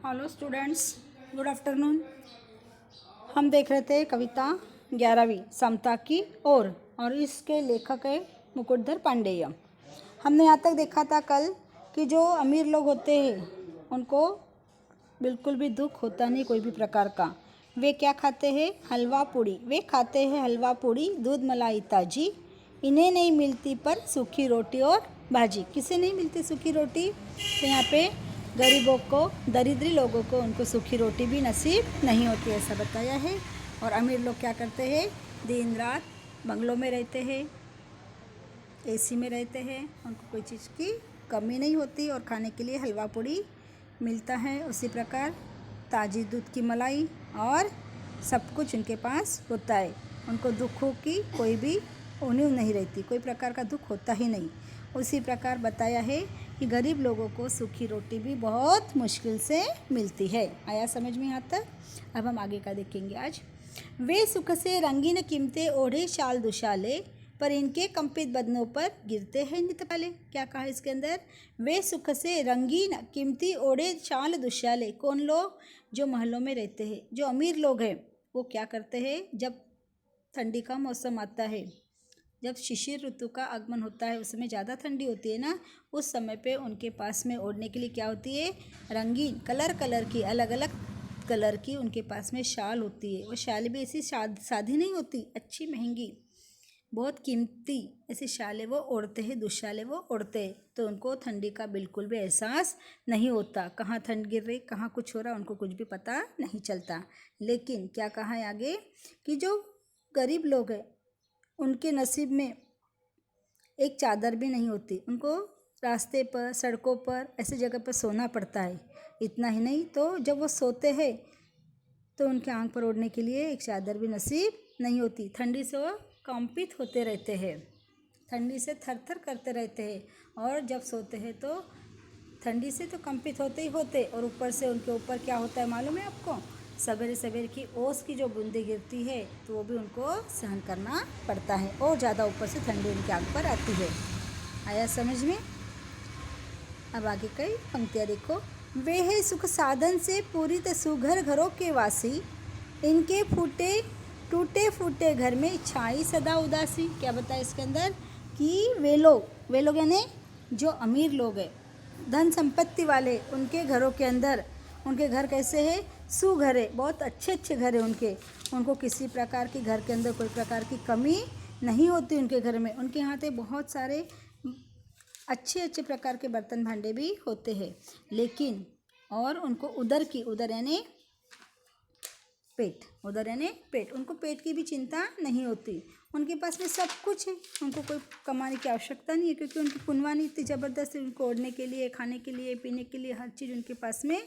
Hello students, good afternoon. हम देख रहे थे कविता 11वीं समता की और इसके लेखक है मुकुटधर पांडेय। हमने यहाँ तक देखा था कल कि जो अमीर लोग होते हैं उनको बिल्कुल भी दुख होता नहीं कोई भी प्रकार का। वे क्या खाते हैं? हलवा पूड़ी। वे खाते हैं हलवा पूड़ी, दूध मलाई ताजी। इन्हें नहीं मिलती पर सूखी रोटी और भाजी। किसे नहीं मिलती सूखी रोटी? तो यहाँ पे गरीबों को, दरिद्री लोगों को, उनको सूखी रोटी भी नसीब नहीं होती, ऐसा बताया है। और अमीर लोग क्या करते हैं? दिन रात बंगलों में रहते हैं, एसी में रहते हैं, उनको कोई चीज़ की कमी नहीं होती और खाने के लिए हलवा पूड़ी मिलता है। उसी प्रकार ताज़ी दूध की मलाई और सब कुछ उनके पास होता है। उनको दुखों की कोई भी उम्मीद नहीं रहती, कोई प्रकार का दुख होता ही नहीं। उसी प्रकार बताया है कि गरीब लोगों को सूखी रोटी भी बहुत मुश्किल से मिलती है। आया समझ में यहाँ तक? अब हम आगे का देखेंगे आज। वे सुख से रंगीन कीमते ओढ़े शाल दुशाले, पर इनके कंपित बदनों पर गिरते हैं नित पाले। क्या कहा इसके अंदर? वे सुख से रंगीन कीमती ओढ़े शाल दुशाले। कौन लोग? जो महलों में रहते हैं, जो अमीर लोग हैं, वो क्या करते हैं? जब ठंडी का मौसम आता है, जब शिशिर ऋतु का आगमन होता है, उस समय ज़्यादा ठंडी होती है ना, उस समय पे उनके पास में ओढ़ने के लिए क्या होती है? रंगीन कलर की, अलग अलग कलर की उनके पास में शाल होती है। वो शाल भी ऐसी सादी नहीं होती, अच्छी महंगी, बहुत कीमती ऐसी शालें वो ओढ़ते हैं, दुशाले वो ओढ़ते हैं। तो उनको ठंडी का बिल्कुल भी एहसास नहीं होता। कहाँ ठंड गिर रही, कहाँ कुछ हो रहा, उनको कुछ भी पता नहीं चलता। लेकिन क्या कहा है आगे कि जो गरीब लोग हैं उनके नसीब में एक चादर भी नहीं होती। उनको रास्ते पर, सड़कों पर, ऐसी जगह पर सोना पड़ता है। इतना ही नहीं तो जब वो सोते हैं तो उनके आंख पर ओढ़ने के लिए एक चादर भी नसीब नहीं होती। ठंडी से वो कंपित होते रहते हैं, ठंडी से थर थर करते रहते हैं। और जब सोते हैं तो ठंडी से तो कंपित होते ही होते, और ऊपर से उनके ऊपर क्या होता है मालूम है आपको? सवेरे सवेरे की ओस की जो बूंदें गिरती है तो वो भी उनको सहन करना पड़ता है, और ज़्यादा ऊपर से ठंडी उनकी आंख पर आती है। आया समझ में? अब आगे कई पंक्तियाँ देखो। वे है सुख साधन से पूरी सुघर घरों के वासी, इनके टूटे फूटे घर में छाई सदा उदासी। क्या बताया इसके अंदर? कि वे लोग यानी जो अमीर लोग हैं, धन संपत्ति वाले, उनके घरों के अंदर, उनके घर कैसे है? सुघर है, बहुत अच्छे अच्छे घर है उनके। उनको किसी प्रकार की घर के अंदर कोई प्रकार की कमी नहीं होती उनके घर में। उनके यहाँ पे बहुत सारे अच्छे अच्छे प्रकार के बर्तन भांडे भी होते हैं। लेकिन और उनको उधर यानी पेट, उनको पेट की भी चिंता नहीं होती। उनके पास में सब कुछ है, उनको कोई कमाने की आवश्यकता नहीं है, क्योंकि उनकी पुनवानी इतनी ज़बरदस्त है। उनको ओढ़ने के लिए, खाने के लिए, पीने के लिए हर चीज़ उनके पास में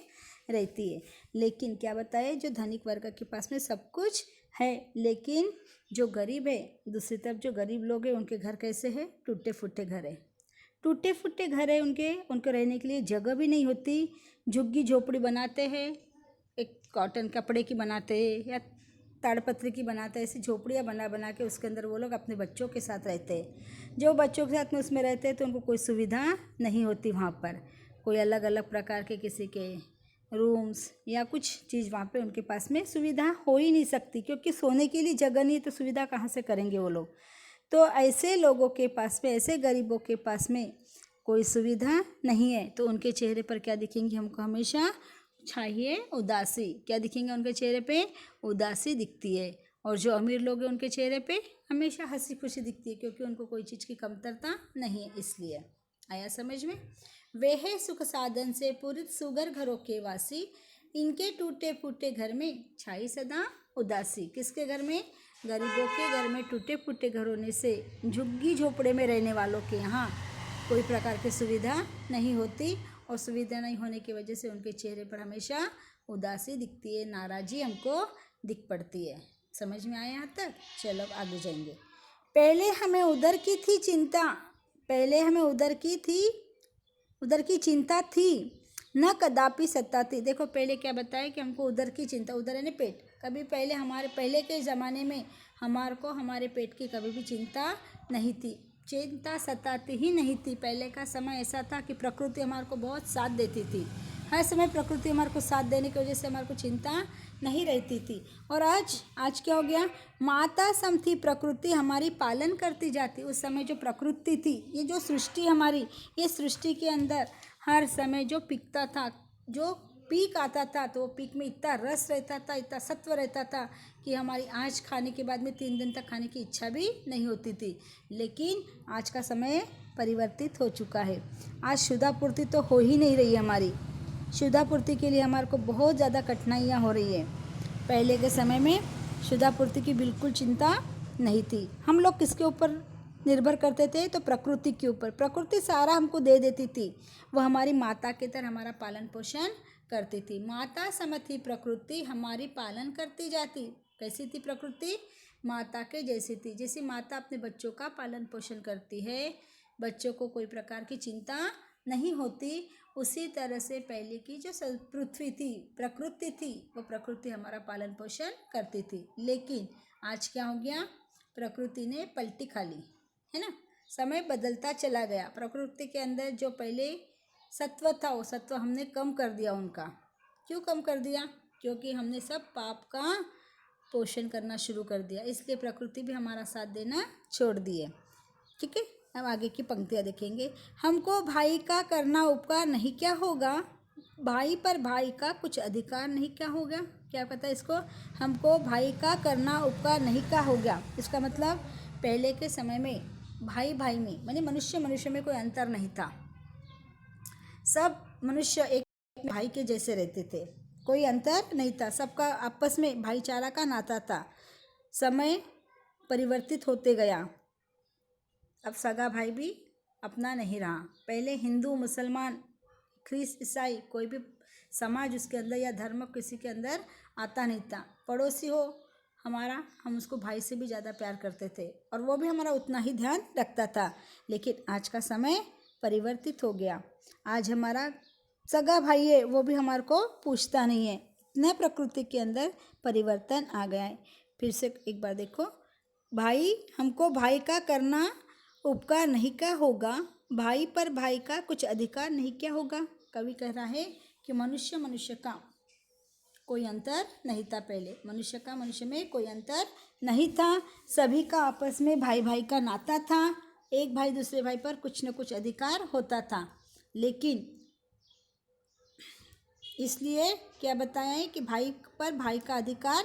रहती है। लेकिन क्या बताए, जो धनिक वर्ग के पास में सब कुछ है, लेकिन जो गरीब है, दूसरी तरफ जो गरीब लोग हैं उनके घर कैसे है? टूटे फूटे घर है, टूटे फूटे घर है उनको रहने के लिए जगह भी नहीं होती। झुग्गी झोपड़ी बनाते हैं, एक कॉटन कपड़े की बनाते हैं या ताड़पत्री की बनाते हैं, ऐसी झोपड़ियाँ बना के उसके अंदर वो लोग अपने बच्चों के साथ रहते हैं। जो बच्चों के साथ में उसमें रहते हैं तो उनको कोई सुविधा नहीं होती वहाँ पर, कोई अलग अलग प्रकार के किसी के रूम्स या कुछ चीज़ वहाँ पे उनके पास में सुविधा हो ही नहीं सकती, क्योंकि सोने के लिए जगह नहीं है तो सुविधा कहाँ से करेंगे वो लोग। तो ऐसे लोगों के पास में, ऐसे गरीबों के पास में कोई सुविधा नहीं है, तो उनके चेहरे पर क्या दिखेंगी हमको? हमेशा छाइए उदासी। क्या दिखेंगे उनके चेहरे पे? उदासी दिखती है। और जो अमीर लोग हैं उनके चेहरे पे हमेशा हंसी खुशी दिखती है, क्योंकि उनको कोई चीज़ की कमतरता नहीं है, इसलिए। आया समझ में? वे है सुख साधन से पूरित सुगर घरों के वासी, इनके टूटे फूटे घर में छाई सदा उदासी। किसके घर में? गरीबों के घर में टूटे फूटे घर होने से, झुग्गी झोपड़े में रहने वालों के यहाँ कोई प्रकार की सुविधा नहीं होती, और सुविधा नहीं होने की वजह से उनके चेहरे पर हमेशा उदासी दिखती है, नाराज़गी हमको दिख पड़ती है। समझ में आया यहाँ तक? चलो अब आगे जाएंगे। पहले हमें उधर की थी चिंता, पहले हमें उधर की चिंता थी, न कदापि सताती। देखो पहले क्या बताया कि हमको उधर की चिंता, उधर है ना पेट, कभी पहले हमारे पहले के ज़माने में हमारे पेट की कभी भी चिंता नहीं थी, चिंता सताती ही नहीं थी। पहले का समय ऐसा था कि प्रकृति हमारे को बहुत साथ देती थी, हर समय प्रकृति हमारे को साथ देने की वजह से हमारे को चिंता नहीं रहती थी। और आज क्या हो गया, माता सम थी प्रकृति हमारी पालन करती जाती। उस समय जो प्रकृति थी, ये जो सृष्टि हमारी, ये सृष्टि के अंदर हर समय जो पिकता था, जो पीक आता था, तो वो पीक में इतना रस रहता था, इतना सत्व रहता था कि हमारी आज खाने के बाद में 3 दिन तक खाने की इच्छा भी नहीं होती थी। लेकिन आज का समय परिवर्तित हो चुका है। आज शुद्धापूर्ति तो हो ही नहीं रही है हमारी। शुद्धापूर्ति के लिए हमारे को बहुत ज़्यादा कठिनाइयाँ हो रही है। पहले के समय में शुद्धापूर्ति की बिल्कुल चिंता नहीं थी। हम लोग किसके ऊपर निर्भर करते थे, तो प्रकृति के ऊपर। प्रकृति सारा हमको दे देती थी, वो हमारी माता की तरह हमारा पालन पोषण करती थी। माता सम थी प्रकृति हमारी पालन करती जाती। कैसी थी प्रकृति, माता के जैसी थी। जैसे माता अपने बच्चों का पालन पोषण करती है, बच्चों को कोई प्रकार की चिंता नहीं होती, उसी तरह से पहले की जो पृथ्वी थी, प्रकृति थी, वो प्रकृति हमारा पालन पोषण करती थी। लेकिन आज क्या हो गया, प्रकृति ने पलटी खा ली, है ना। समय बदलता चला गया। प्रकृति के अंदर जो पहले सत्व था, वो सत्व हमने कम कर दिया उनका। क्यों कम कर दिया, क्योंकि हमने सब पाप का पोषण करना शुरू कर दिया, इसलिए प्रकृति भी हमारा साथ देना छोड़ दिए। ठीक है, अब आगे की पंक्तियाँ देखेंगे। हमको भाई का करना उपकार नहीं क्या होगा, भाई पर भाई का कुछ अधिकार नहीं क्या होगा। क्या पता है इसको, हमको भाई का करना उपकार नहीं क्या हो गया। इसका मतलब पहले के समय में भाई भाई में, माने मनुष्य मनुष्य में कोई अंतर नहीं था। सब मनुष्य एक भाई के जैसे रहते थे, कोई अंतर नहीं था, सबका आपस में भाईचारा का नाता था। समय परिवर्तित होते गया, अब सगा भाई भी अपना नहीं रहा। पहले हिंदू मुसलमान ख्रीस ईसाई कोई भी समाज उसके अंदर या धर्म किसी के अंदर आता नहीं था। पड़ोसी हो हमारा, हम उसको भाई से भी ज़्यादा प्यार करते थे और वो भी हमारा उतना ही ध्यान रखता था। लेकिन आज का समय परिवर्तित हो गया। आज हमारा सगा भाई है, वो भी हमारे को पूछता नहीं है। इतना प्रकृति के अंदर परिवर्तन आ गया है। फिर से एक बार देखो, भाई हमको भाई का करना उपकार नहीं क्या होगा, भाई पर भाई का कुछ अधिकार नहीं क्या होगा। कवि कह रहा है कि मनुष्य मनुष्य का कोई अंतर नहीं था। पहले मनुष्य का मनुष्य में कोई अंतर नहीं था, सभी का आपस में भाई भाई का नाता था। एक भाई दूसरे भाई पर कुछ न कुछ अधिकार होता था। लेकिन इसलिए क्या बताया है कि भाई पर भाई का अधिकार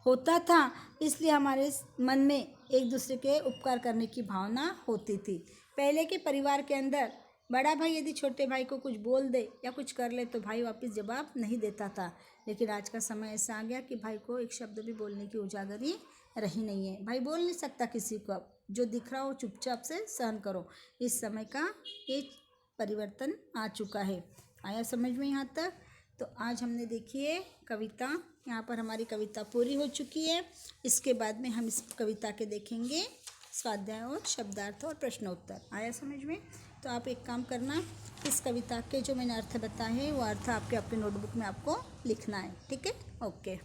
होता था, इसलिए हमारे मन में एक दूसरे के उपकार करने की भावना होती थी। पहले के परिवार के अंदर बड़ा भाई यदि छोटे भाई को कुछ बोल दे या कुछ कर ले तो भाई वापस जवाब नहीं देता था। लेकिन आज का समय ऐसा आ गया कि भाई को एक शब्द भी बोलने की उजागरी रही नहीं है। भाई बोल नहीं सकता किसी को, अब जो दिख रहा हो चुपचाप से सहन करो। इस समय का एक परिवर्तन आ चुका है। आया समझ में यहाँ तक? तो आज हमने देखी है कविता, यहाँ पर हमारी कविता पूरी हो चुकी है। इसके बाद में हम इस कविता के देखेंगे स्वाध्याय और शब्दार्थ और प्रश्नोत्तर। आया समझ में? तो आप एक काम करना, इस कविता के जो मैंने अर्थ बताए हैं वो अर्थ आपके अपने नोटबुक में आपको लिखना है। ठीक है, ओके।